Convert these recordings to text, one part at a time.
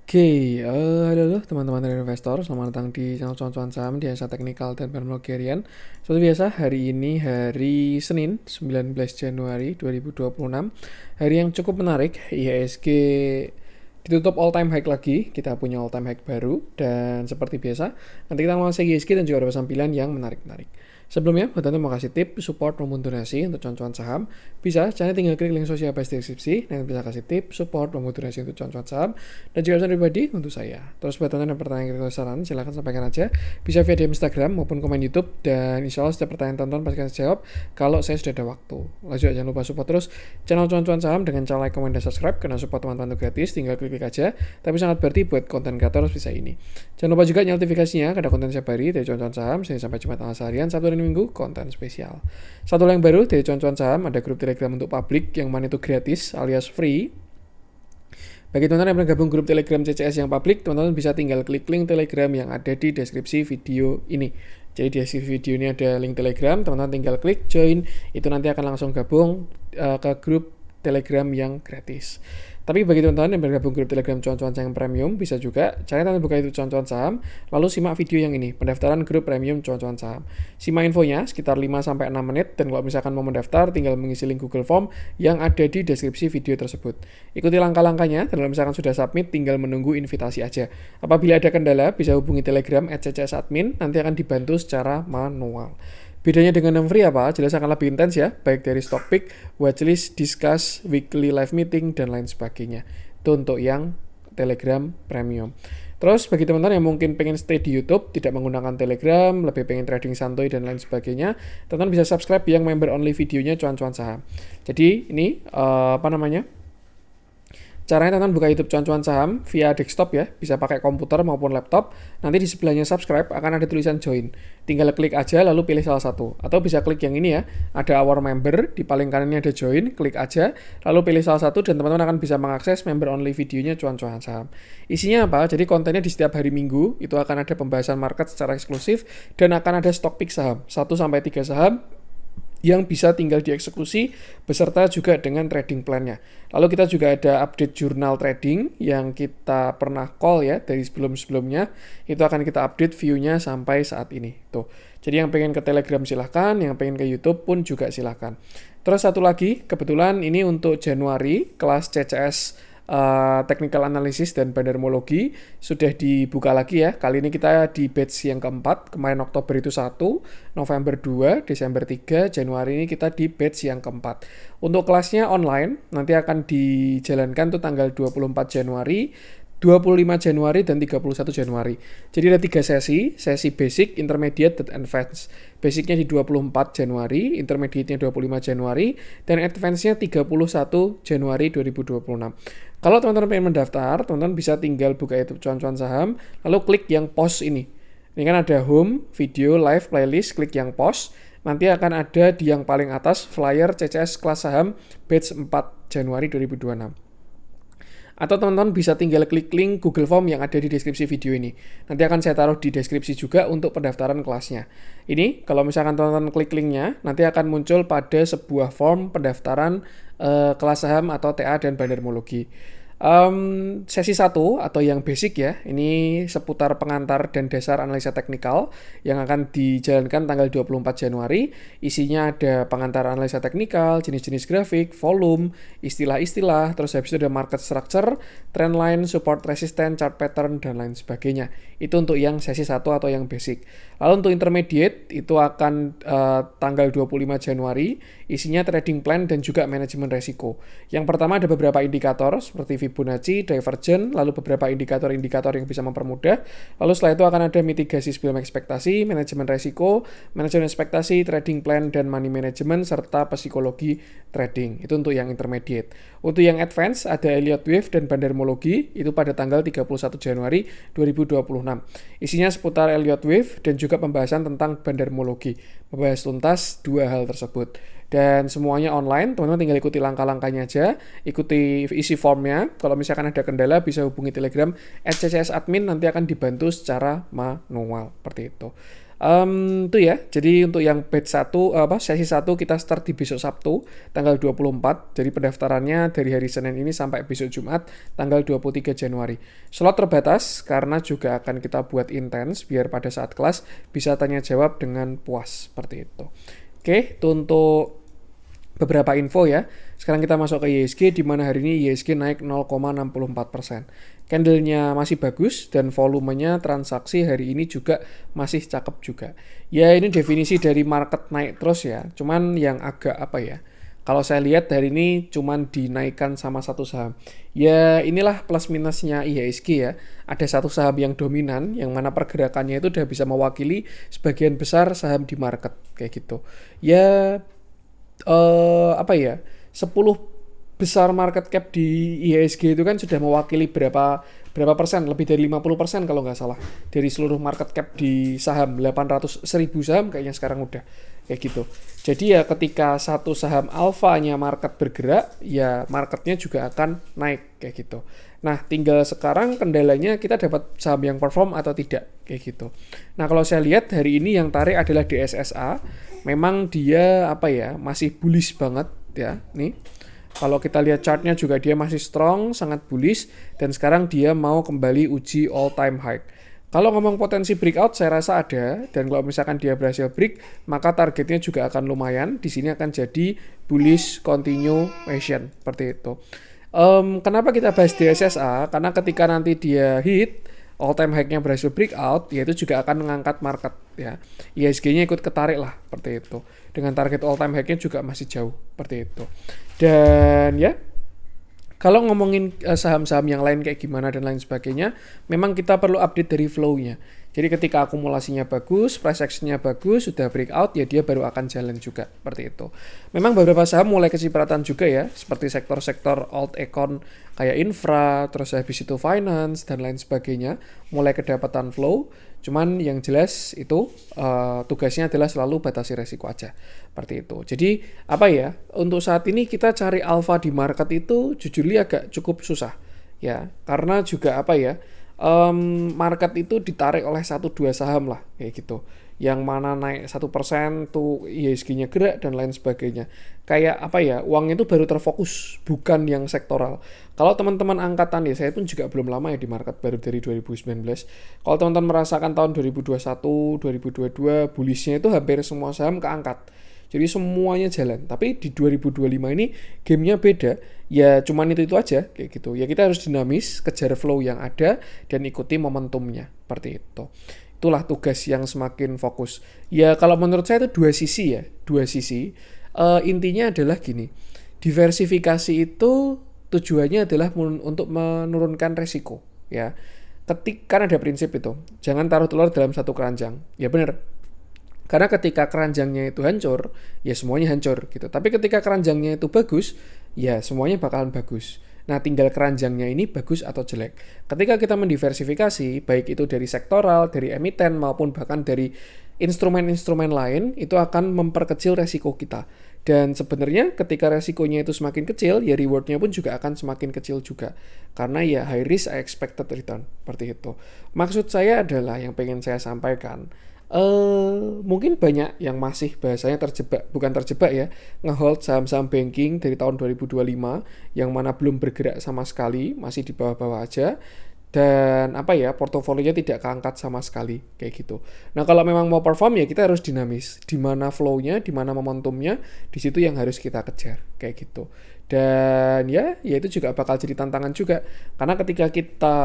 Oke, halo teman-teman dari investor, selamat datang di channel cuan-cuan saham di Asa Teknikal dan Penmol Gerian. Seperti biasa, hari ini hari Senin, 19 Januari 2026. Hari yang cukup menarik, IHSG ditutup all time high lagi, kita punya all time high baru, dan seperti biasa, nanti kita menguasai IHSG dan juga ada sampilan yang menarik-menarik. Sebelumnya, buat teman mau kasih tip, support, maupun donasi untuk cuan-cuan saham, bisa caranya tinggal klik link sosial di deskripsi, dan bisa kasih tip, support, maupun donasi untuk cuan-cuan saham, dan juga pesan pribadi untuk saya. Terus buat teman yang pertanyaan atau saran, silahkan sampaikan aja, bisa via DM Instagram maupun komen YouTube, dan insya Allah setiap pertanyaan tonton pasti akan saya jawab kalau saya sudah ada waktu. Lalu juga jangan lupa support terus channel cuan-cuan saham dengan cara like, komen, dan subscribe, karena support teman-teman itu gratis, tinggal klik aja, tapi sangat berarti buat konten kreator bisa ini. Jangan lupa juga nyalakan notifikasinya, ada konten setiap hari dari cuan-cuan saham, Senin sampai Jumat tanggal seharian, Sabtu dan Minggu, konten spesial. Satu yang baru dari cuan-cuan saham, ada grup Telegram untuk publik yang mana itu gratis alias free. Bagi teman-teman yang bergabung grup Telegram CCS yang publik, teman-teman bisa tinggal klik link Telegram yang ada di deskripsi video ini. Jadi di deskripsi video ini ada link Telegram, teman-teman tinggal klik join, itu nanti akan langsung gabung ke grup Telegram yang gratis. Tapi bagi teman-teman yang bergabung grup Telegram cuan-cuan saham premium, bisa juga caranya teman buka itu cuan-cuan saham, lalu simak video yang ini, pendaftaran grup premium cuan-cuan saham. Simak infonya sekitar 5-6 menit, dan kalau misalkan mau mendaftar, tinggal mengisi link Google Form yang ada di deskripsi video tersebut. Ikuti langkah-langkahnya, dan kalau misalkan sudah submit, tinggal menunggu invitasi aja. Apabila ada kendala, bisa hubungi Telegram @ccs_admin, nanti akan dibantu secara manual. Bedanya dengan yang free apa? Jelas akan lebih intens ya, baik dari stock pick, watchlist, discuss, weekly live meeting, dan lain sebagainya. Itu untuk yang Telegram Premium. Terus bagi teman-teman yang mungkin pengen stay di YouTube, tidak menggunakan Telegram, lebih pengen trading santuy dan lain sebagainya, teman-teman bisa subscribe yang member only videonya cuan-cuan saham. Jadi ini caranya teman-teman buka YouTube cuan-cuan saham via desktop ya, bisa pakai komputer maupun laptop. Nanti di sebelahnya subscribe akan ada tulisan join. Tinggal klik aja lalu pilih salah satu. Atau bisa klik yang ini ya, ada our member, di paling kanannya ada join, klik aja, lalu pilih salah satu dan teman-teman akan bisa mengakses member only videonya cuan-cuan saham. Isinya apa? Jadi kontennya di setiap hari Minggu, itu akan ada pembahasan market secara eksklusif dan akan ada stock pick saham, 1-3 saham yang bisa tinggal dieksekusi beserta juga dengan trading plan-nya. Lalu kita juga ada update jurnal trading yang kita pernah call ya dari sebelum-sebelumnya, itu akan kita update view-nya sampai saat ini. Tuh. Jadi yang pengen ke Telegram silahkan, yang pengen ke YouTube pun juga silahkan. Terus satu lagi, kebetulan ini untuk Januari kelas CCS technical analysis dan bandarmologi sudah dibuka lagi ya. Kali ini kita di batch yang keempat. Kemarin Oktober itu 1, November 2, Desember 3, Januari ini kita di batch yang keempat. Untuk kelasnya online, nanti akan dijalankan tuh tanggal 24 Januari, 25 Januari dan 31 Januari. Jadi ada 3 sesi basic, intermediate, dan advance. Basicnya di 24 Januari, intermediate-nya 25 Januari, dan advance-nya 31 Januari 2026. Kalau teman-teman pengen mendaftar, teman-teman bisa tinggal buka YouTube cuan-cuan saham, lalu klik yang post ini. Ini kan ada home, video, live, playlist, klik yang post. Nanti akan ada di yang paling atas flyer CCS kelas saham batch 4 Januari 2026. Atau teman-teman bisa tinggal klik link Google Form yang ada di deskripsi video ini. Nanti akan saya taruh di deskripsi juga untuk pendaftaran kelasnya. Ini kalau misalkan teman-teman klik linknya, nanti akan muncul pada sebuah form pendaftaran kelas saham atau TA dan bandarmologi. Sesi 1 atau yang basic ya, ini seputar pengantar dan dasar analisa teknikal yang akan dijalankan tanggal 24 Januari. Isinya ada pengantar analisa teknikal, jenis-jenis grafik, volume, istilah-istilah, terus habis itu ada market structure, trend line, support resistance, chart pattern, dan lain sebagainya. Itu untuk yang sesi 1 atau yang basic. Lalu untuk intermediate itu akan tanggal 25 Januari, isinya trading plan dan juga manajemen resiko. Yang pertama ada beberapa indikator seperti Fibonacci, Divergent, lalu beberapa indikator-indikator yang bisa mempermudah. Lalu setelah itu akan ada mitigasi sebelum ekspektasi, manajemen resiko, manajemen ekspektasi, trading plan, dan money management, serta psikologi trading. Itu untuk yang intermediate. Untuk yang advance ada Elliott Wave dan bandarmologi, itu pada tanggal 31 Januari 2026. Isinya seputar Elliott Wave dan juga pembahasan tentang bandarmologi. Membahas tuntas dua hal tersebut. Dan semuanya online, teman-teman tinggal ikuti langkah-langkahnya aja, ikuti isi formnya. Kalau misalkan ada kendala bisa hubungi Telegram @ccs_admin, nanti akan dibantu secara manual seperti itu. Itu ya. Jadi untuk yang batch 1 sesi 1 kita start di besok Sabtu tanggal 24. Jadi pendaftarannya dari hari Senin ini sampai besok Jumat tanggal 23 Januari. Slot terbatas karena juga akan kita buat intens biar pada saat kelas bisa tanya jawab dengan puas seperti itu. Oke, itu untuk beberapa info ya. Sekarang kita masuk ke IHSG di mana hari ini IHSG naik 0,64%. Candle-nya masih bagus dan volumenya transaksi hari ini juga masih cakep juga. Ya ini definisi dari market naik terus ya. Cuman yang agak apa ya? Kalau saya lihat hari ini cuman dinaikkan sama satu saham. Ya inilah plus minusnya IHSG ya. Ada satu saham yang dominan yang mana pergerakannya itu udah bisa mewakili sebagian besar saham di market kayak gitu. Ya 10 besar market cap di IHSG itu kan sudah mewakili berapa persen, lebih dari 50% kalau nggak salah dari seluruh market cap di saham 800.000 saham kayaknya sekarang udah kayak gitu. Jadi ya ketika satu saham alfanya market bergerak, ya marketnya juga akan naik kayak gitu. Nah, tinggal sekarang kendalanya kita dapat saham yang perform atau tidak kayak gitu. Nah, kalau saya lihat hari ini yang tarik adalah DSSA. Memang dia masih bullish banget ya. Nih. Kalau kita lihat chartnya juga dia masih strong, sangat bullish, dan sekarang dia mau kembali uji all time high. Kalau ngomong potensi breakout, saya rasa ada, dan kalau misalkan dia berhasil break, maka targetnya juga akan lumayan. Di sini akan jadi bullish continuation, seperti itu. Kenapa kita bahas DSSA? Karena ketika nanti dia hit, all time high-nya berhasil breakout, yaitu juga akan mengangkat market ya. IHSG-nya ikut ketarik lah seperti itu. Dengan target all time high-nya juga masih jauh seperti itu. Dan ya, kalau ngomongin saham-saham yang lain kayak gimana dan lain sebagainya, memang kita perlu update dari flow-nya. Jadi ketika akumulasinya bagus, price action-nya bagus, sudah breakout, ya dia baru akan jalan juga, seperti itu. Memang beberapa saham mulai kecipratan juga ya, seperti sektor-sektor alt econ kayak infra, terus habis itu finance, dan lain sebagainya, mulai kedapatan flow. Cuman yang jelas itu tugasnya adalah selalu batasi resiko aja, seperti itu. Jadi untuk saat ini kita cari alpha di market itu jujur agak cukup susah ya, karena juga market itu ditarik oleh 1-2 saham lah kayak gitu. Yang mana naik 1% tuh IHSG-nya gerak dan lain sebagainya. Kayak uangnya itu baru terfokus, bukan yang sektoral. Kalau teman-teman angkatan ya, saya pun juga belum lama ya di market, baru dari 2019. Kalau teman-teman merasakan tahun 2021, 2022, bullishnya itu hampir semua saham keangkat. Jadi semuanya jalan. Tapi di 2025 ini gamenya beda. Ya cuman itu aja kayak gitu. Ya kita harus dinamis, kejar flow yang ada dan ikuti momentumnya. Seperti itu. Itulah tugas yang semakin fokus. Ya kalau menurut saya itu dua sisi ya. Intinya adalah gini. Diversifikasi itu tujuannya adalah untuk menurunkan resiko. Ya. Kan ada prinsip itu. Jangan taruh telur dalam satu keranjang. Ya benar. Karena ketika keranjangnya itu hancur, ya semuanya hancur gitu. Tapi ketika keranjangnya itu bagus, ya semuanya bakalan bagus. Nah, tinggal keranjangnya ini bagus atau jelek. Ketika kita mendiversifikasi, baik itu dari sektoral, dari emiten, maupun bahkan dari instrumen-instrumen lain, itu akan memperkecil resiko kita. Dan sebenarnya ketika resikonya itu semakin kecil, ya rewardnya pun juga akan semakin kecil juga. Karena ya high risk, high expected return. Seperti itu. Maksud saya adalah yang pengen saya sampaikan, mungkin banyak yang masih bahasanya bukan terjebak ya, ngehold saham-saham banking dari tahun 2025 yang mana belum bergerak sama sekali, masih di bawah-bawah aja, dan portofolionya tidak keangkat sama sekali kayak gitu. Nah, kalau memang mau perform ya kita harus dinamis, di mana flow-nya, di mana momentumnya, di situ yang harus kita kejar kayak gitu. Dan ya itu juga bakal jadi tantangan juga, karena ketika kita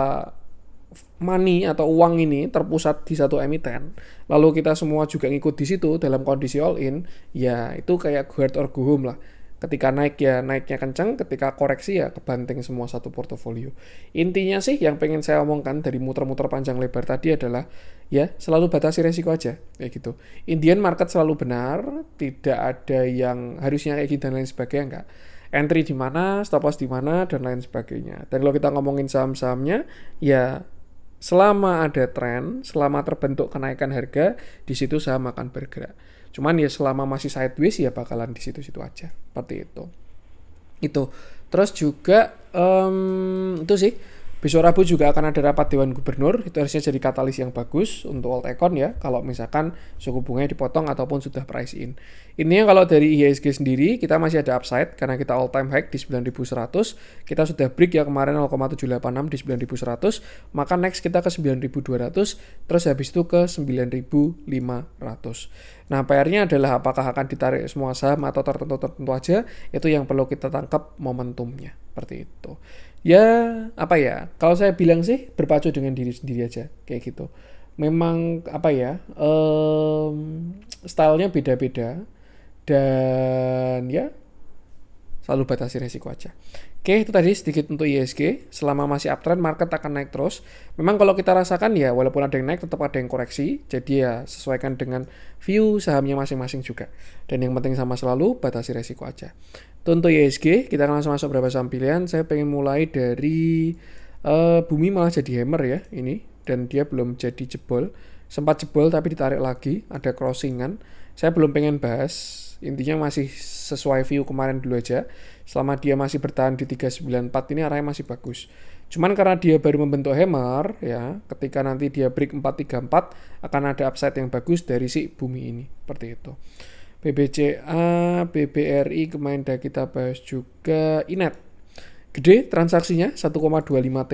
money atau uang ini terpusat di satu emiten, lalu kita semua juga ngikut di situ dalam kondisi all in, ya itu kayak go hard or go home lah. Ketika naik ya naiknya kencang, ketika koreksi ya kebanting semua satu portofolio. Intinya sih yang pengen saya omongkan dari muter-muter panjang lebar tadi adalah ya selalu batasi resiko aja kayak gitu. Indian market selalu benar, tidak ada yang harusnya kayak gitu dan lain sebagainya, enggak. Entry di mana, stop loss di mana dan lain sebagainya. Dan kalau kita ngomongin saham-sahamnya, ya selama ada tren, selama terbentuk kenaikan harga, di situ saham akan bergerak. Cuman ya selama masih sideways ya bakalan di situ-situ aja. Seperti itu. Terus juga itu sih Besok Rabu juga akan ada rapat Dewan Gubernur, itu harusnya jadi katalis yang bagus untuk Altekon ya, kalau misalkan suku bunganya dipotong ataupun sudah price in. Ini kalau dari IHSG sendiri, kita masih ada upside, karena kita all time high di 9.100, kita sudah break ya kemarin 0,786 di 9.100, maka next kita ke 9.200, terus habis itu ke 9.500. Nah, PR-nya adalah apakah akan ditarik semua saham atau tertentu aja, itu yang perlu kita tangkap momentumnya, seperti itu. Ya, apa ya, kalau saya bilang sih berpacu dengan diri sendiri aja, kayak gitu. Memang, apa ya, stylenya beda-beda, dan ya, selalu batasi resiko aja. Oke, itu tadi sedikit untuk IHSG. Selama masih uptrend, market akan naik terus. Memang kalau kita rasakan ya, walaupun ada yang naik, tetap ada yang koreksi. Jadi ya, sesuaikan dengan view sahamnya masing-masing juga. Dan yang penting sama selalu, batasi resiko aja. Itu untuk IHSG, kita akan langsung masuk beberapa saham pilihan. Saya pengen mulai dari Bumi malah jadi hammer ya, ini. Dan dia belum jadi jebol. Sempat jebol tapi ditarik lagi, ada crossingan. Saya belum pengen bahas. Intinya masih sesuai view kemarin dulu aja. Selama dia masih bertahan di 394 ini arahnya masih bagus. Cuman karena dia baru membentuk hammer ya, ketika nanti dia break 434 akan ada upside yang bagus dari si Bumi ini. Seperti itu. BBCA, BBRI kemarin udah kita bahas juga. Inet. Gede transaksinya 1,25 T.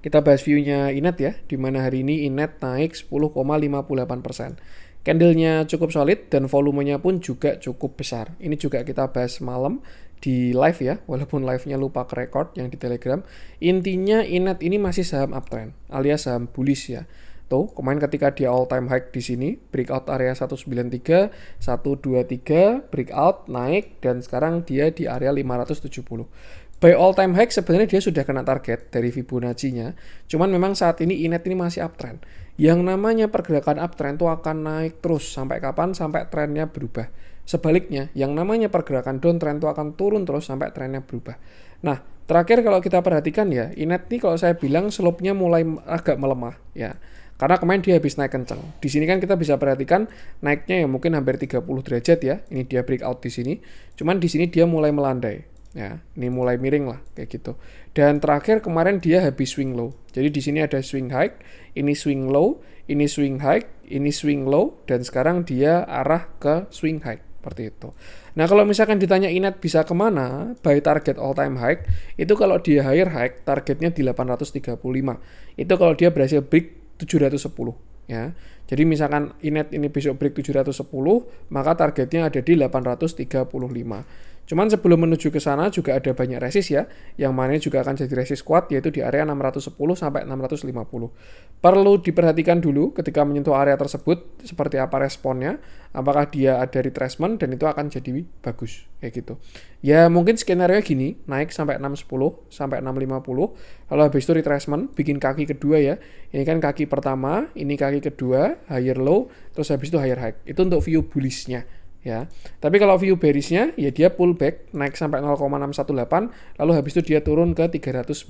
Kita bahas view-nya Inet ya, di mana hari ini Inet naik 10,58%. Candle-nya cukup solid dan volumenya pun juga cukup besar. Ini juga kita bahas malam di live ya, walaupun live-nya lupa ke record yang di Telegram. Intinya Inet ini masih saham uptrend, alias saham bullish ya. Tuh, kemarin ketika dia all time high di sini, breakout area 193, 123, breakout naik dan sekarang dia di area 570. By all time high sebenarnya dia sudah kena target dari Fibonacci-nya. Cuman memang saat ini Inet ini masih uptrend. Yang namanya pergerakan uptrend itu akan naik terus sampai kapan? Sampai trennya berubah. Sebaliknya, yang namanya pergerakan downtrend itu akan turun terus sampai trennya berubah. Nah, terakhir kalau kita perhatikan ya, Inet ini kalau saya bilang slope-nya mulai agak melemah ya. Karena kemarin dia habis naik kencang. Di sini kan kita bisa perhatikan naiknya ya mungkin hampir 30 derajat ya. Ini dia breakout di sini. Cuman di sini dia mulai melandai. Ya, ini mulai miring lah kayak gitu. Dan terakhir kemarin dia habis swing low. Jadi di sini ada swing high, ini swing low, ini swing high, ini swing low, dan sekarang dia arah ke swing high seperti itu. Nah kalau misalkan ditanya Inet bisa kemana, by target all time high, itu kalau dia higher high, targetnya di 835. Itu kalau dia berhasil break 710 ya. Jadi misalkan Inet ini besok break 710, maka targetnya ada di 835. Cuman sebelum menuju ke sana juga ada banyak resist ya, yang mana juga akan jadi resist kuat yaitu di area 610 sampai 650. Perlu diperhatikan dulu ketika menyentuh area tersebut seperti apa responnya, apakah dia ada retracement dan itu akan jadi bagus kayak gitu. Ya mungkin skenario gini, naik sampai 610 sampai 650, lalu habis itu retracement, bikin kaki kedua ya. Ini kan kaki pertama, ini kaki kedua, higher low, terus habis itu higher high. Itu untuk view bullish-nya. Ya, tapi kalau view bearish-nya ya dia pullback naik sampai 0,618 lalu habis itu dia turun ke 390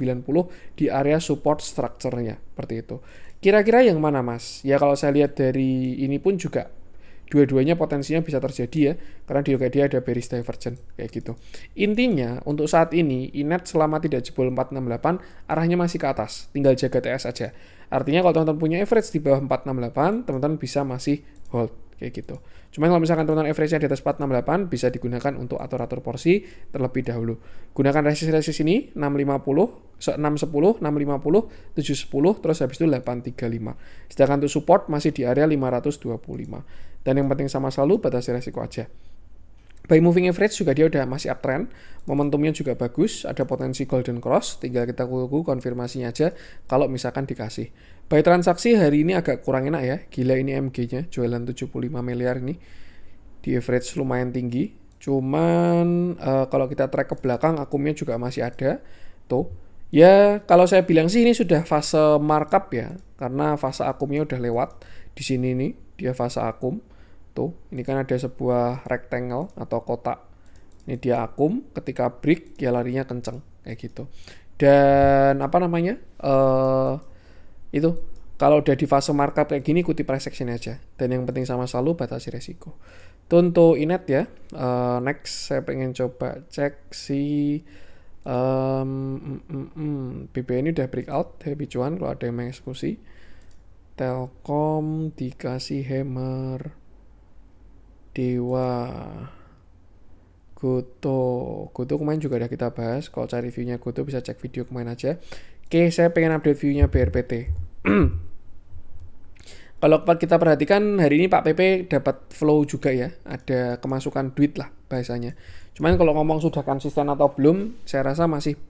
di area support structure-nya seperti itu. Kira-kira yang mana Mas? Ya kalau saya lihat dari ini pun juga dua-duanya potensinya bisa terjadi ya karena dia ada bearish divergence kayak gitu. Intinya untuk saat ini Inet selama tidak jebol 468 arahnya masih ke atas, tinggal jaga TS aja. Artinya kalau teman-teman punya average di bawah 468, teman-teman bisa masih hold kayak gitu. Cuman kalau misalkan teman-teman average-nya di atas 468 bisa digunakan untuk atur-atur porsi terlebih dahulu. Gunakan resist-resist ini 650, 610, 650, 710 terus habis itu 835. Sedangkan untuk support masih di area 525. Dan yang penting sama selalu batasi resiko aja. By moving average juga dia udah masih uptrend, momentumnya juga bagus, ada potensi golden cross, tinggal kita tunggu konfirmasinya aja kalau misalkan dikasih. By transaksi hari ini agak kurang enak ya, gila ini MG-nya, jualan 75 miliar ini, di average lumayan tinggi, cuman kalau kita track ke belakang akumnya juga masih ada, tuh. Ya kalau saya bilang sih ini sudah fase markup ya, karena fase akumnya udah lewat, di sini nih dia fase akum. Tuh, ini kan ada sebuah rectangle atau kotak. Ini dia akum, ketika break ya larinya kenceng kayak gitu. Dan apa namanya? Itu kalau udah di fase markup kayak gini ikuti price action aja. Dan yang penting sama selalu batasi resiko. Itu untuk Inet ya. Next saya pengen coba cek si BBN ini udah breakout, happy cuan kalau ada yang mengeksekusi. Telkom dikasih hammer. Dewa, Goto kemarin juga udah kita bahas. Kalau cari view-nya Goto bisa cek video kemarin aja. Oke, saya pengen update view-nya BRPT. Kalau kita perhatikan hari ini Pak PP dapat flow juga ya, ada kemasukan duit lah bahasanya. Cuman kalau ngomong sudah konsisten atau belum, saya rasa masih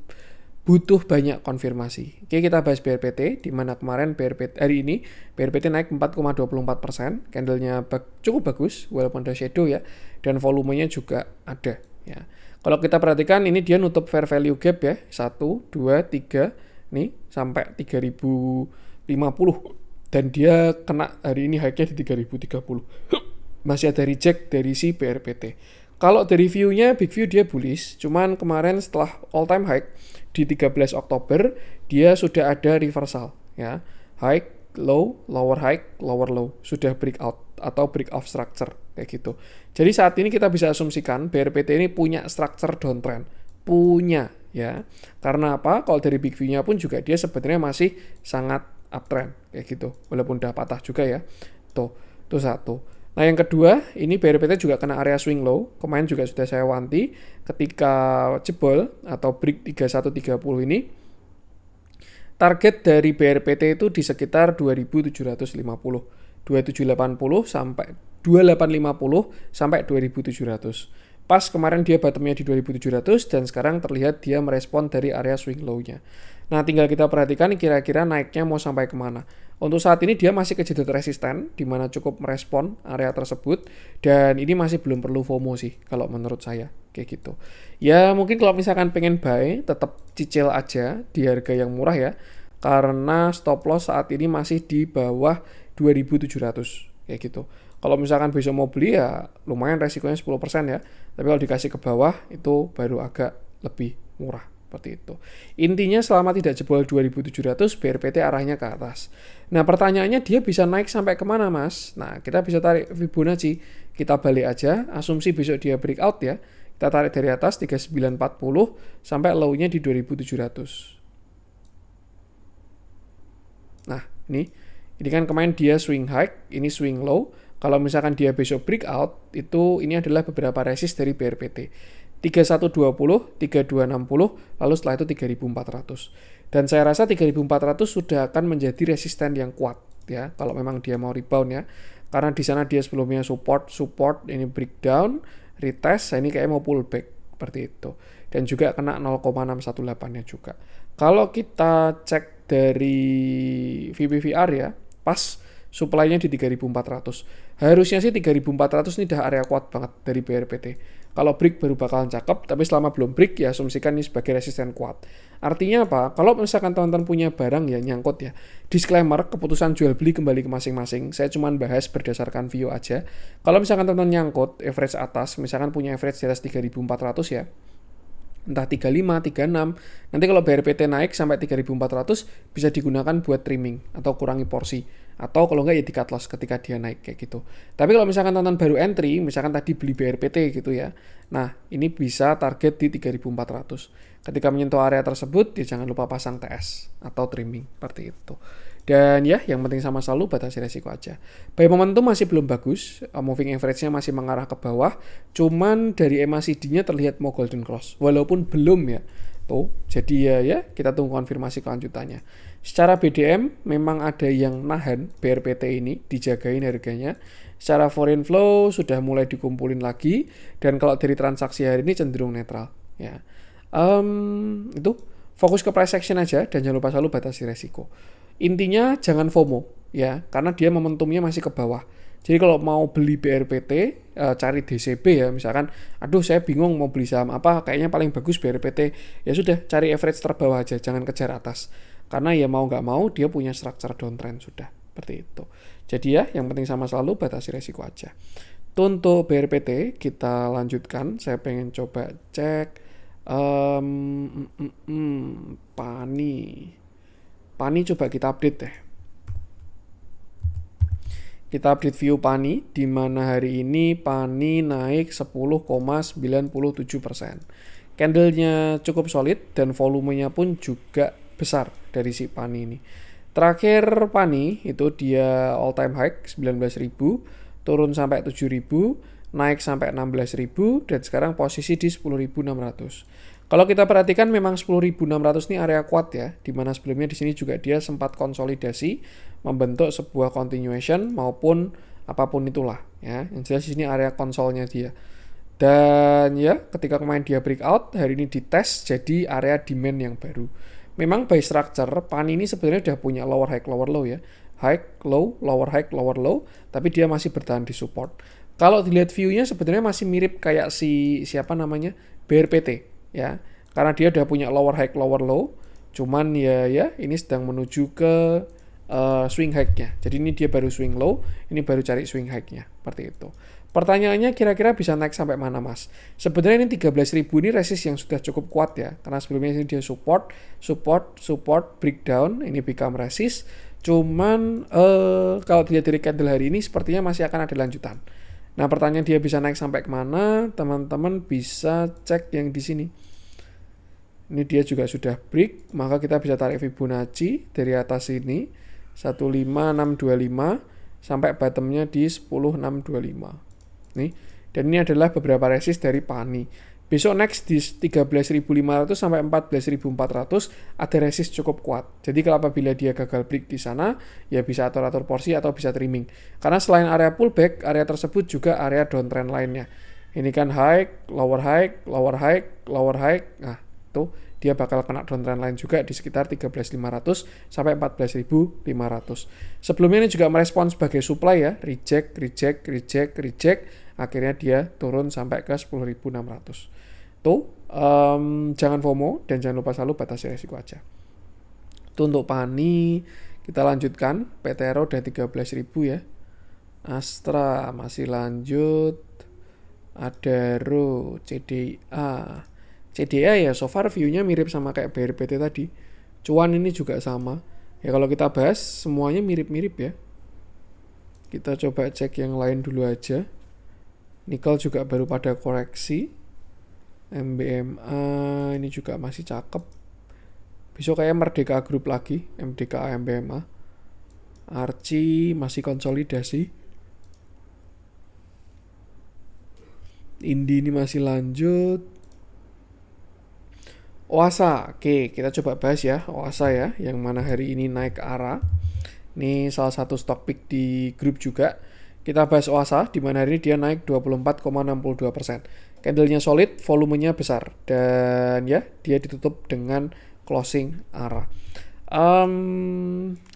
butuh banyak konfirmasi. Oke, kita bahas BRPT, di mana kemarin hari ini BRPT naik 4,24%, candlenya cukup bagus walaupun ada shadow ya, dan volumenya juga ada ya. Kalau kita perhatikan ini dia nutup fair value gap ya, 1, 2, 3 nih sampai 3050. Dan dia kena hari ini high-nya di 3030. Masih ada reject dari si BRPT. Kalau dari view-nya, big view dia bullish. Cuman kemarin setelah all time high di 13 Oktober, dia sudah ada reversal. Ya. High, low, lower high, lower low. Sudah breakout atau break off structure. Kayak gitu. Jadi saat ini kita bisa asumsikan BRPT ini punya structure downtrend. Punya ya. Karena apa? Kalau dari big view-nya pun juga dia sebenarnya masih sangat uptrend kayak gitu, walaupun udah patah juga ya. Tuh satu. Nah yang kedua, ini BRPT juga kena area swing low. Kemarin juga sudah saya wanti ketika jebol atau break 3130 ini. Target dari BRPT itu di sekitar 2750, 2780 sampai 2850 sampai 2700. Pas kemarin dia bottomnya di 2700 dan sekarang terlihat dia merespon dari area swing low-nya. Nah tinggal kita perhatikan kira-kira naiknya mau sampai kemana. Untuk saat ini dia masih kejedot resisten, di mana cukup merespon area tersebut, dan ini masih belum perlu FOMO sih kalau menurut saya kayak gitu. Ya mungkin kalau misalkan pengen buy, tetap cicil aja di harga yang murah ya, karena stop loss saat ini masih di bawah 2700 kayak gitu. Kalau misalkan besok mau beli ya lumayan resikonya 10% ya. Tapi kalau dikasih ke bawah itu baru agak lebih murah seperti itu. Intinya selama tidak jebol 2700 BRPT arahnya ke atas. Nah pertanyaannya dia bisa naik sampai kemana mas? Nah kita bisa tarik Fibonacci. Kita balik aja, asumsi besok dia breakout ya. Kita tarik dari atas 3940 sampai low-nya di 2700. Nah ini kan kemarin dia swing high, ini swing low. Kalau misalkan dia besok breakout, itu ini adalah beberapa resist dari BRPT. 3120, 3260, lalu setelah itu 3400. Dan saya rasa 3400 sudah akan menjadi resisten yang kuat ya, kalau memang dia mau rebound ya. Karena di sana dia sebelumnya support, ini breakdown, retest, ini kayak mau pullback seperti itu. Dan juga kena 0,618-nya juga. Kalau kita cek dari VPVR ya, pas supply-nya di 3400. Harusnya sih 3400 ini udah area kuat banget dari BRPT. Kalau break baru bakalan cakep, tapi selama belum break ya asumsikan ini sebagai resisten kuat. Artinya apa? Kalau misalkan teman-teman punya barang ya nyangkut ya. Disclaimer, keputusan jual beli kembali ke masing-masing. Saya cuma bahas berdasarkan view aja. Kalau misalkan teman-teman nyangkut average atas, misalkan punya average di atas 3400 ya, entah 35, 36. Nanti kalau BRPT naik sampai 3400 bisa digunakan buat trimming atau kurangi porsi. Atau kalau enggak ya di cut loss ketika dia naik kayak gitu. Tapi kalau misalkan teman-teman baru entry, misalkan tadi beli BRPT gitu ya. Nah, ini bisa target di 3400. Ketika menyentuh area tersebut, ya jangan lupa pasang TS atau trimming seperti itu. Dan ya, yang penting sama selalu batasi resiko aja. Buy momentum masih belum bagus, moving average-nya masih mengarah ke bawah, cuman dari MACD-nya terlihat mau golden cross, walaupun belum ya. Tuh, jadi ya kita tunggu konfirmasi kelanjutannya. Secara BDM memang ada yang nahan BRPT ini, dijagain harganya. Secara foreign flow sudah mulai dikumpulin lagi, dan kalau dari transaksi hari ini cenderung netral. Ya, itu fokus ke price action aja, dan jangan lupa selalu batasi resiko. Intinya jangan FOMO ya, karena dia momentumnya masih ke bawah. Jadi kalau mau beli BRPT, cari DCB ya, misalkan, aduh saya bingung mau beli saham apa, kayaknya paling bagus BRPT. Ya sudah, cari average terbawah aja, jangan kejar atas. Karena ya mau nggak mau dia punya structure downtrend sudah, seperti itu. Jadi ya, yang penting sama selalu batasi resiko aja. Untuk BRPT kita lanjutkan, saya pengen coba cek Pani coba kita update deh. Kita update view Pani, di mana hari ini Pani naik 10,97%. Candlenya cukup solid dan volumenya pun juga besar dari si Pani ini. Terakhir Pani itu dia all time high 19.000, turun sampai 7.000, naik sampai 16.000 dan sekarang posisi di 10.600. Kalau kita perhatikan memang 10.600 ini area kuat ya, di mana sebelumnya di sini juga dia sempat konsolidasi membentuk sebuah continuation maupun apapun itulah ya. Yang jelas di sini area konsolnya dia. Dan ya, ketika kemarin dia breakout, hari ini dites jadi area demand yang baru. Memang by structure, Pani ini sebenarnya udah punya lower high, lower low ya. High, low, lower high, lower low, tapi dia masih bertahan di support. Kalau dilihat view-nya sebenarnya masih mirip kayak siapa namanya? BRPT ya. Karena dia udah punya lower high, lower low. Cuman ya ini sedang menuju ke swing high-nya. Jadi ini dia baru swing low, ini baru cari swing high-nya. Seperti itu. Pertanyaannya kira-kira bisa naik sampai mana mas? Sebenarnya ini 13.000 ini resist yang sudah cukup kuat ya. Karena sebelumnya ini dia support, breakdown, ini become resist. Cuman kalau dilihat dari candle hari ini sepertinya masih akan ada lanjutan. Nah pertanyaan dia bisa naik sampai kemana? Teman-teman bisa cek yang di sini. Ini dia juga sudah break, maka kita bisa tarik Fibonacci dari atas ini 15625 sampai bottomnya di 10625. Nih, dan ini adalah beberapa resist dari Pani. Besok next di 13.500 sampai 14.400 ada resist cukup kuat. Jadi kalau apabila dia gagal break di sana, ya bisa atur-atur porsi atau bisa trimming. Karena selain area pullback, area tersebut juga area downtrend lainnya. Ini kan high, lower high, lower high, lower high. Nah, tuh dia bakal kena downtrend lain juga di sekitar 13.500 sampai 14.500. Sebelumnya ini juga merespon sebagai supply ya, reject, akhirnya dia turun sampai ke 10.600. Tuh, jangan FOMO dan jangan lupa selalu batasi resiko aja. Itu untuk Pani, kita lanjutkan, PTRO udah 13.000 ya. Astra masih lanjut, Adaro, CDA ya so far view-nya mirip sama kayak BRPT tadi. Cuan ini juga sama. Ya kalau kita bahas semuanya mirip-mirip ya. Kita coba cek yang lain dulu aja. Nikel juga baru pada koreksi. MBMA ini juga masih cakep. Besok kayak Merdeka Group lagi, MDKA MBMA. Archie masih konsolidasi. Indi ini masih lanjut. Oasa, oke kita coba bahas ya Oasa ya, yang mana hari ini naik ke arah. Ini salah satu stock pick di grup juga. Kita bahas Oasa, di mana hari ini dia naik 24,62%. Candlenya solid, volumenya besar, dan ya dia ditutup dengan closing arah.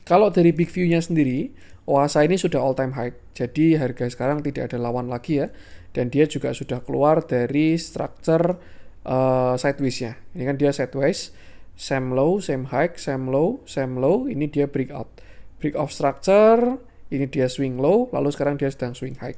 Kalau dari big view-nya sendiri, Oasa ini sudah all time high, jadi harga sekarang tidak ada lawan lagi ya, dan dia juga sudah keluar dari structure sideways-nya. Ini kan dia sideways, same low, same high, same low, ini dia breakout. Breakout structure, ini dia swing low, lalu sekarang dia sedang swing high.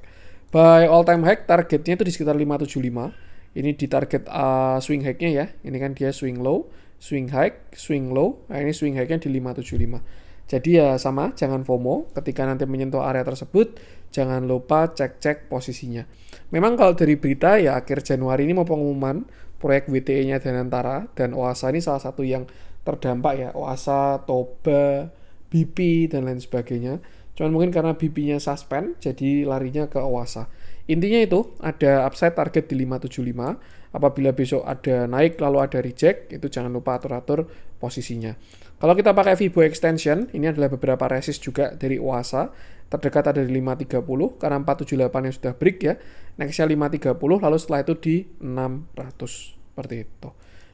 By all time high, targetnya itu di sekitar 575. Ini di target swing high-nya ya. Ini kan dia swing low, swing high, swing low. Nah ini swing high-nya di 575. Jadi ya sama, jangan FOMO. Ketika nanti menyentuh area tersebut, jangan lupa cek-cek posisinya. Memang kalau dari berita ya akhir Januari ini mau pengumuman proyek WTE-nya Danantara, dan Oasa ini salah satu yang terdampak ya. Oasa, Toba, BP, dan lain sebagainya. Cuman mungkin karena BP-nya suspend, jadi larinya ke Oasa. Intinya itu, ada upside target di 575. Apabila besok ada naik lalu ada reject, itu jangan lupa atur-atur posisinya. Kalau kita pakai Fibo extension, ini adalah beberapa resist juga dari Oasa. Terdekat ada di 530, karena 478 yang sudah break ya. Nextnya 530, lalu setelah itu di 600. Seperti itu.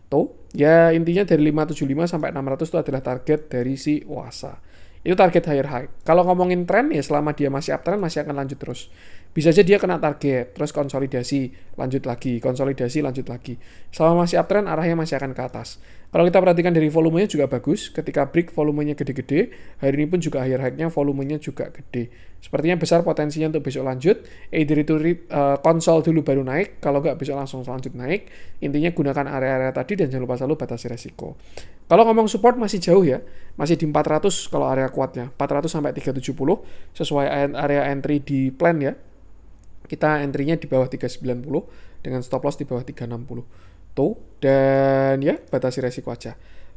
Tuh, ya intinya dari 575 sampai 600 itu adalah target dari si Oasa. Itu target higher high. Kalau ngomongin tren, ya selama dia masih uptrend, masih akan lanjut terus. Bisa aja dia kena target, terus konsolidasi, lanjut lagi, konsolidasi, lanjut lagi. Selama masih uptrend, arahnya masih akan ke atas. Kalau kita perhatikan dari volumenya juga bagus, ketika break volumenya gede-gede, hari ini pun juga higher high-nya volumenya juga gede. Sepertinya besar potensinya untuk besok lanjut, either itu konsol dulu baru naik, kalau nggak besok langsung lanjut naik. Intinya gunakan area-area tadi dan jangan lupa selalu batasi resiko. Kalau ngomong support masih jauh ya, masih di 400 kalau area kuatnya, 400 sampai 370 sesuai area entry di plan ya. Kita entry-nya di bawah 390 dengan stop loss di bawah 360. Tuh, dan ya batasi resiko aja.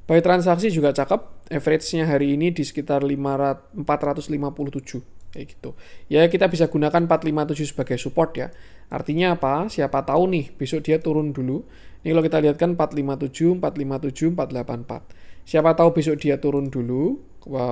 Buy transaksi juga cakep, average-nya hari ini di sekitar 457 kayak gitu. Ya kita bisa gunakan 457 sebagai support ya. Artinya apa? Siapa tahu nih besok dia turun dulu. Ini kalau kita lihat kan 457, 457, 484. Siapa tahu besok dia turun dulu,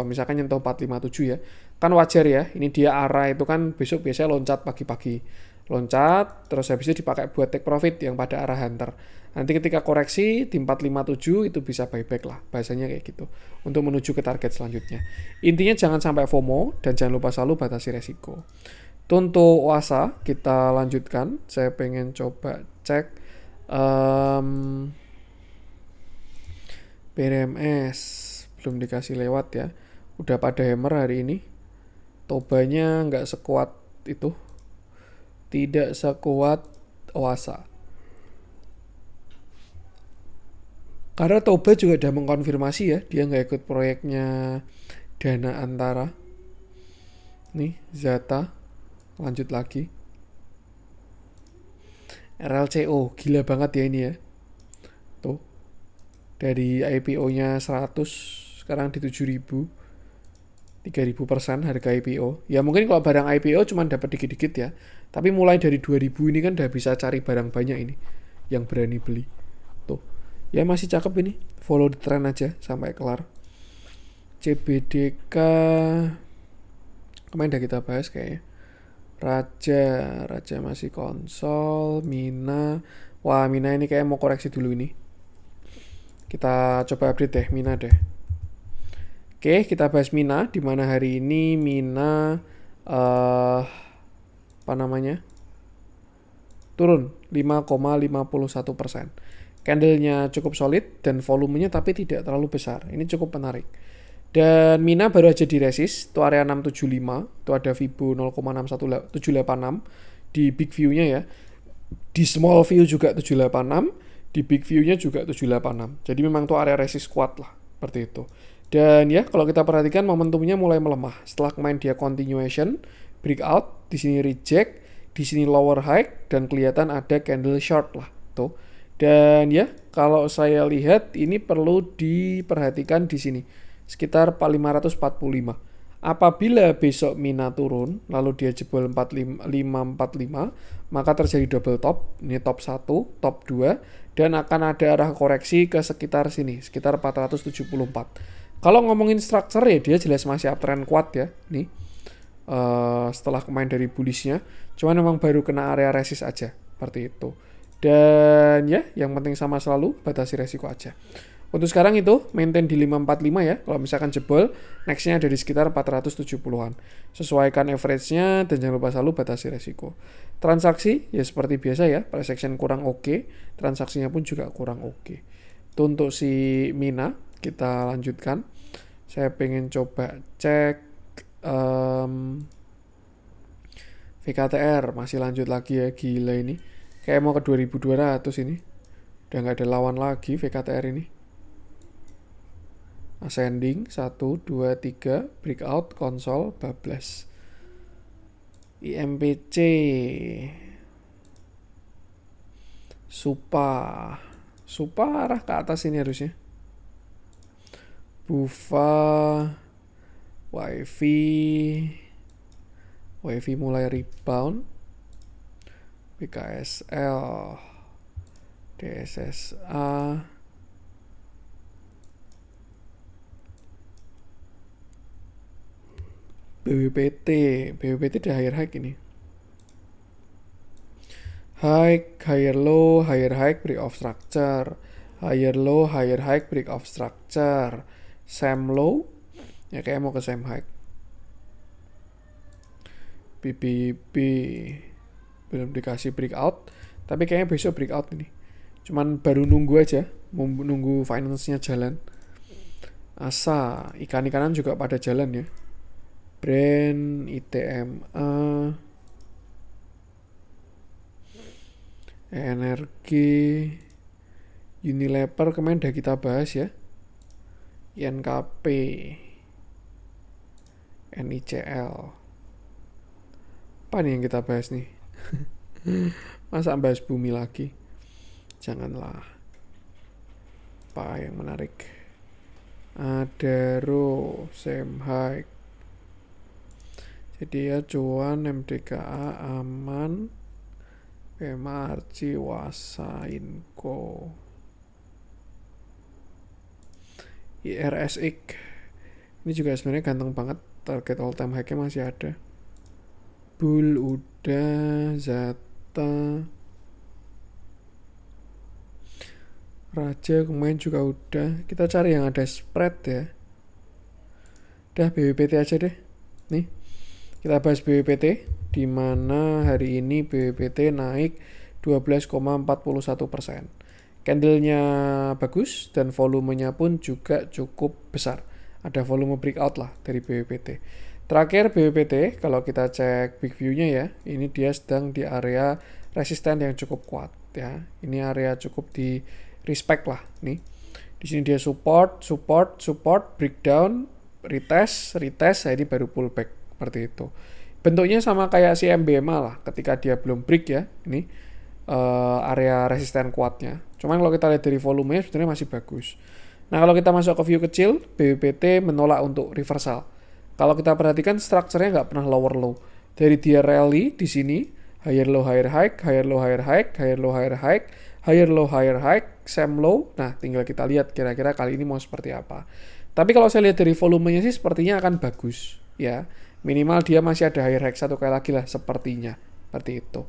misalkan nyentuh 457 ya. Kan wajar ya, ini dia arah itu kan besok biasanya loncat pagi-pagi. Loncat, terus habis itu dipakai buat take profit yang pada arah hunter. Nanti ketika koreksi di 457 itu bisa buyback lah, bahasanya kayak gitu. Untuk menuju ke target selanjutnya. Intinya jangan sampai FOMO dan jangan lupa selalu batasi resiko. Untuk OASA kita lanjutkan. Saya pengen coba cek BRMS belum dikasih lewat ya. Udah pada hammer hari ini. Tobanya nggak sekuat itu. Tidak sekuat OASA. Karena Toba juga udah mengkonfirmasi ya, dia nggak ikut proyeknya Dana Antara. Nih, Zata, lanjut lagi. RLCO, gila banget ya ini ya. Tuh, dari IPO-nya 100, sekarang di 7.000. 3.000% harga IPO. Ya mungkin kalau barang IPO cuma dapat dikit-dikit ya. Tapi mulai dari 2.000 ini kan udah bisa cari barang banyak ini. Yang berani beli. Tuh. Ya masih cakep ini. Follow the trend aja sampai kelar. CBDK kemarin udah kita bahas kayaknya. Raja masih konsol. Mina. Wah Mina ini kayak mau koreksi dulu ini. Kita coba update deh Mina deh. Oke, kita bahas Mina, di mana hari ini Mina turun 5,51%. Candlenya cukup solid dan volumenya tapi tidak terlalu besar. Ini cukup menarik. Dan Mina baru aja di resist, itu area 675, itu ada Fibo 0,786 di big view-nya ya. Di small view juga 786, di big view-nya juga 786. Jadi memang tuh area resist kuat lah, seperti itu. Dan ya kalau kita perhatikan momentumnya mulai melemah. Setelah kemarin dia continuation, breakout, di sini reject, di sini lower high dan kelihatan ada candle short lah tuh. Dan ya kalau saya lihat ini perlu diperhatikan di sini sekitar 545. Apabila besok Mina turun lalu dia jebol 545, maka terjadi double top. Ini top 1, top 2 dan akan ada arah koreksi ke sekitar sini, sekitar 474. Kalau ngomongin structure ya dia jelas masih uptrend kuat ya. Nih. Setelah kemarin dari bullishnya, cuman memang baru kena area resist aja seperti itu. Dan ya, yang penting sama selalu batasi resiko aja. Untuk sekarang itu maintain di 545 ya. Kalau misalkan jebol, nextnya ada di sekitar 470-an. Sesuaikan average-nya dan jangan lupa selalu batasi resiko. Transaksi ya seperti biasa ya, price action kurang oke, transaksinya pun juga kurang oke. Itu untuk si Mina, kita lanjutkan. Saya pengen coba cek VKTR, masih lanjut lagi ya, gila ini. Kayak mau ke 2200 ini. Udah nggak ada lawan lagi VKTR ini. Ascending 1, 2, 3, breakout, konsol, bablas. IMPC Supa arah ke atas ini harusnya. Bufa WiFi mulai rebound. BKSL DSSA BWPT udah higher high ini. Higher low, higher high, break of structure. Higher low, higher high, break of structure. Same low, ya kayak mau ke same high. BBB belum dikasih breakout, tapi kayaknya besok breakout ini. Cuman baru nunggu aja, mau nunggu finance-nya jalan. Asa, ikan-ikanan juga pada jalan ya. Brand, ITMA, energi, Unilever kemarin udah kita bahas ya. INKP, NICL. Apa nih yang kita bahas nih? Masa bahas bumi lagi? Janganlah. apa yang menarik? Adaro, same high. Jadi ya cuan, MDKA aman, PMRC, Wasainco, IRSX. Ini juga sebenarnya ganteng banget, target all time high-nya masih ada. Bull udah, Zata, Raja kemarin juga udah. Kita cari yang ada spread ya. Udah BWPT aja deh. Nih, kita bahas BWPT, di mana hari ini BWPT naik 12,41%. Candlenya bagus dan volumenya pun juga cukup besar. Ada volume breakout lah dari BWPT. Terakhir BWPT, kalau kita cek big view-nya ya, ini dia sedang di area resisten yang cukup kuat ya. Ini area cukup di respect lah nih. Di sini dia support, breakdown, retest, ini baru pullback seperti itu. Bentuknya sama kayak si MBMA lah, ketika dia belum break ya, ini area resisten kuatnya. Cuman kalau kita lihat dari volumenya sebenarnya masih bagus. Nah, kalau kita masuk ke view kecil, BWPT menolak untuk reversal. Kalau kita perhatikan strukturnya nggak pernah lower low. Dari dia rally di sini, higher low higher high, higher low higher high, higher low higher high, higher low higher high, same low. Nah, tinggal kita lihat kira-kira kali ini mau seperti apa. Tapi kalau saya lihat dari volumenya sih sepertinya akan bagus ya. Minimal dia masih ada higher high satu kali lagi lah sepertinya. Seperti itu.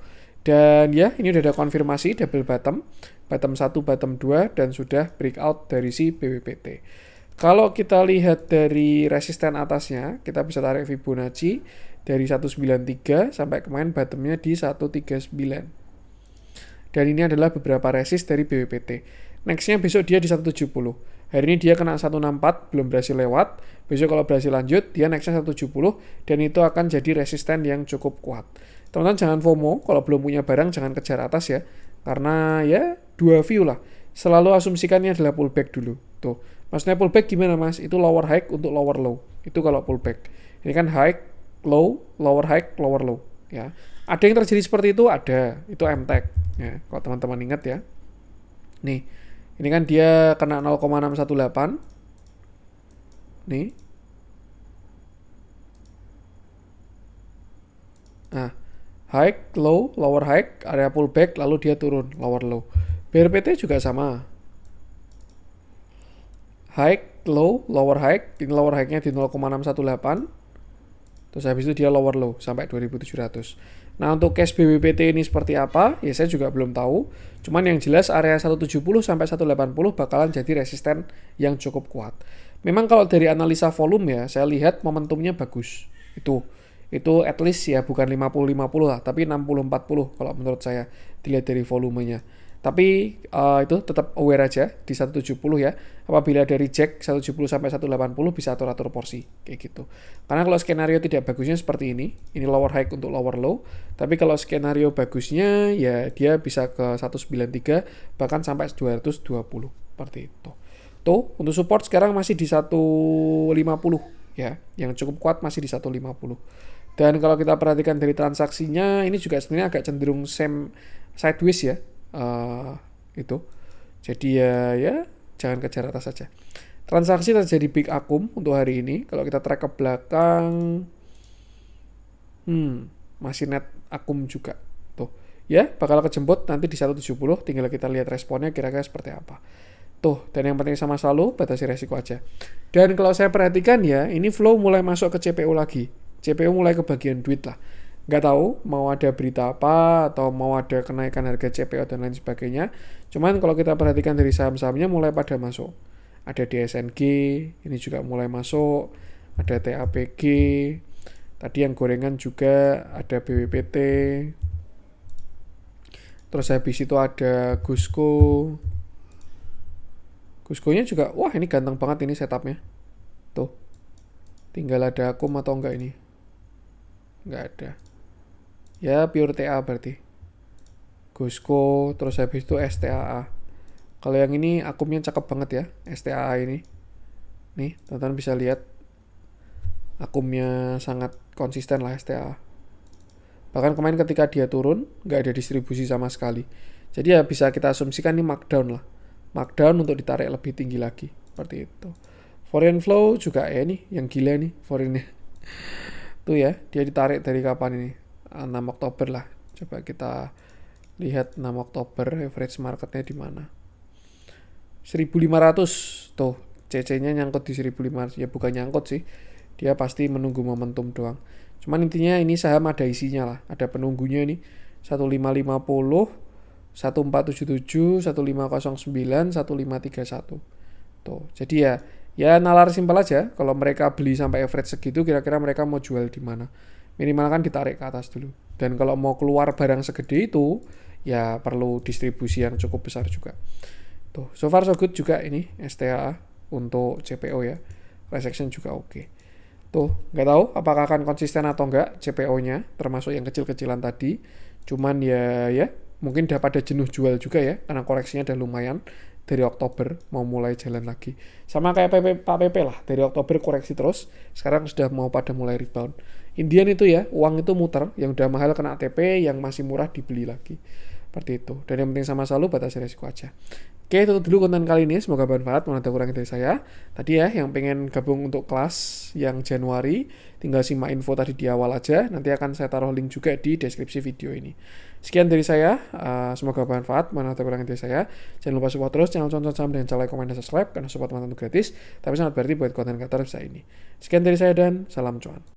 Dan ya, ini udah ada konfirmasi double bottom 1, bottom 2 dan sudah breakout dari si BWPT. Kalau kita lihat dari resisten atasnya, kita bisa tarik Fibonacci dari 193 sampai kemarin bottomnya di 139. Dan ini adalah beberapa resist dari BWPT. Nextnya besok dia di 170. Hari ini dia kena 164, belum berhasil lewat. Besok kalau berhasil lanjut, dia nextnya 170. Dan itu akan jadi resisten yang cukup kuat. Teman-teman jangan FOMO, kalau belum punya barang jangan kejar atas ya. Karena ya dua view lah. Selalu asumsikannya adalah pullback dulu. Tuh, maksudnya pullback gimana mas? Itu lower high untuk lower low. Itu kalau pullback. Ini kan high, low, lower high, lower low. Ya, ada yang terjadi seperti itu, ada. Itu MTech. Ya, kalau teman-teman ingat ya. Nih, ini kan dia kena 0,618. Nih. Nah, high, low, lower high, area pullback, lalu dia turun, lower low. BRPT juga sama. High, low, lower high. Ini lower high-nya di 0,618. Terus habis itu dia lower low sampai 2700. Nah, untuk case BWPT ini seperti apa? Ya saya juga belum tahu. Cuman yang jelas area 170 sampai 180 bakalan jadi resisten yang cukup kuat. Memang kalau dari analisa volume ya, saya lihat momentumnya bagus. Itu at least ya bukan 50-50 lah, tapi 60-40 kalau menurut saya dilihat dari volumenya. Tapi itu tetap aware aja di 170 ya. Apabila ada reject 170 sampai 180 bisa atur-atur porsi kayak gitu. Karena kalau skenario tidak bagusnya seperti ini lower high untuk lower low. Tapi kalau skenario bagusnya ya dia bisa ke 193 bahkan sampai 220 seperti itu. Tuh, untuk support sekarang masih di 150 ya. Yang cukup kuat masih di 150. Dan kalau kita perhatikan dari transaksinya ini juga sebenarnya agak cenderung same sideways ya. Itu jadi ya jangan kejar atas saja. Transaksi terjadi big akum untuk hari ini. Kalau kita track ke belakang masih net akum juga tuh ya, bakal kejemput nanti di 170. Tinggal kita lihat responnya kira-kira seperti apa tuh. Dan yang penting sama selalu batasi resiko aja. Dan kalau saya perhatikan ya, ini flow mulai masuk ke CPO lagi. CPO mulai ke bagian duit lah. Nggak tahu mau ada berita apa atau mau ada kenaikan harga CPO dan lain sebagainya. Cuman kalau kita perhatikan dari saham-sahamnya mulai pada masuk. Ada DSNG, ini juga mulai masuk. Ada TAPG. Tadi yang gorengan juga ada BWPT. Terus habis itu ada Gusco. Gusco-nya juga, wah ini ganteng banget ini setupnya. Tuh. Tinggal ada akum atau enggak ini. Enggak ada. Ya pure TA berarti. Gusco, terus habis itu STAA. Kalau yang ini akumnya cakep banget ya, STAA ini. Nih, teman-teman bisa lihat. Akumnya sangat konsisten lah STAA. Bahkan kemarin ketika dia turun, nggak ada distribusi sama sekali. Jadi ya bisa kita asumsikan ini markdown lah. markdown untuk ditarik lebih tinggi lagi. Seperti itu. Foreign flow juga ya nih, yang gila nih foreignnya. Tuh ya, dia ditarik dari kapan ini? 6 Oktober lah. Coba kita lihat 6 Oktober average marketnya di mana. 1.500 tuh, CC-nya nyangkut di 1.500. Ya bukan nyangkut sih, dia pasti menunggu momentum doang. Cuman intinya ini saham ada isinya lah, ada penunggunya ini 1550, 1477, 1509, 1531. Tuh, jadi ya nalar simpel aja. Kalau mereka beli sampai average segitu, kira-kira mereka mau jual di mana? Minimal kan ditarik ke atas dulu. Dan kalau mau keluar barang segede itu, ya perlu distribusi yang cukup besar juga. Tuh, so far so good juga ini STA untuk CPO ya. Price action juga oke. Tuh, nggak tahu apakah akan konsisten atau enggak CPO-nya, termasuk yang kecil-kecilan tadi. Cuman ya mungkin udah pada jenuh jual juga ya, karena koreksinya udah lumayan. Dari Oktober mau mulai jalan lagi. Sama kayak Pak PP lah, dari Oktober koreksi terus, sekarang sudah mau pada mulai rebound. Indian itu ya, uang itu muter, yang udah mahal kena ATP, yang masih murah dibeli lagi. Seperti itu. Dan yang penting sama selalu batasi resiko aja. Oke, itu dulu konten kali ini. Semoga bermanfaat. Mohon ada kurangnya dari saya. Tadi ya, yang pengen gabung untuk kelas yang Januari, tinggal simak info tadi di awal aja. Nanti akan saya taruh link juga di deskripsi video ini. Sekian dari saya. Semoga bermanfaat. Mohon ada kurangnya dari saya. Jangan lupa support terus channel Cuan Saham dengan cara like, komen, dan subscribe. Karena support mantan itu gratis. Tapi sangat berarti buat konten kreator saya ini. Sekian dari saya dan salam cuan.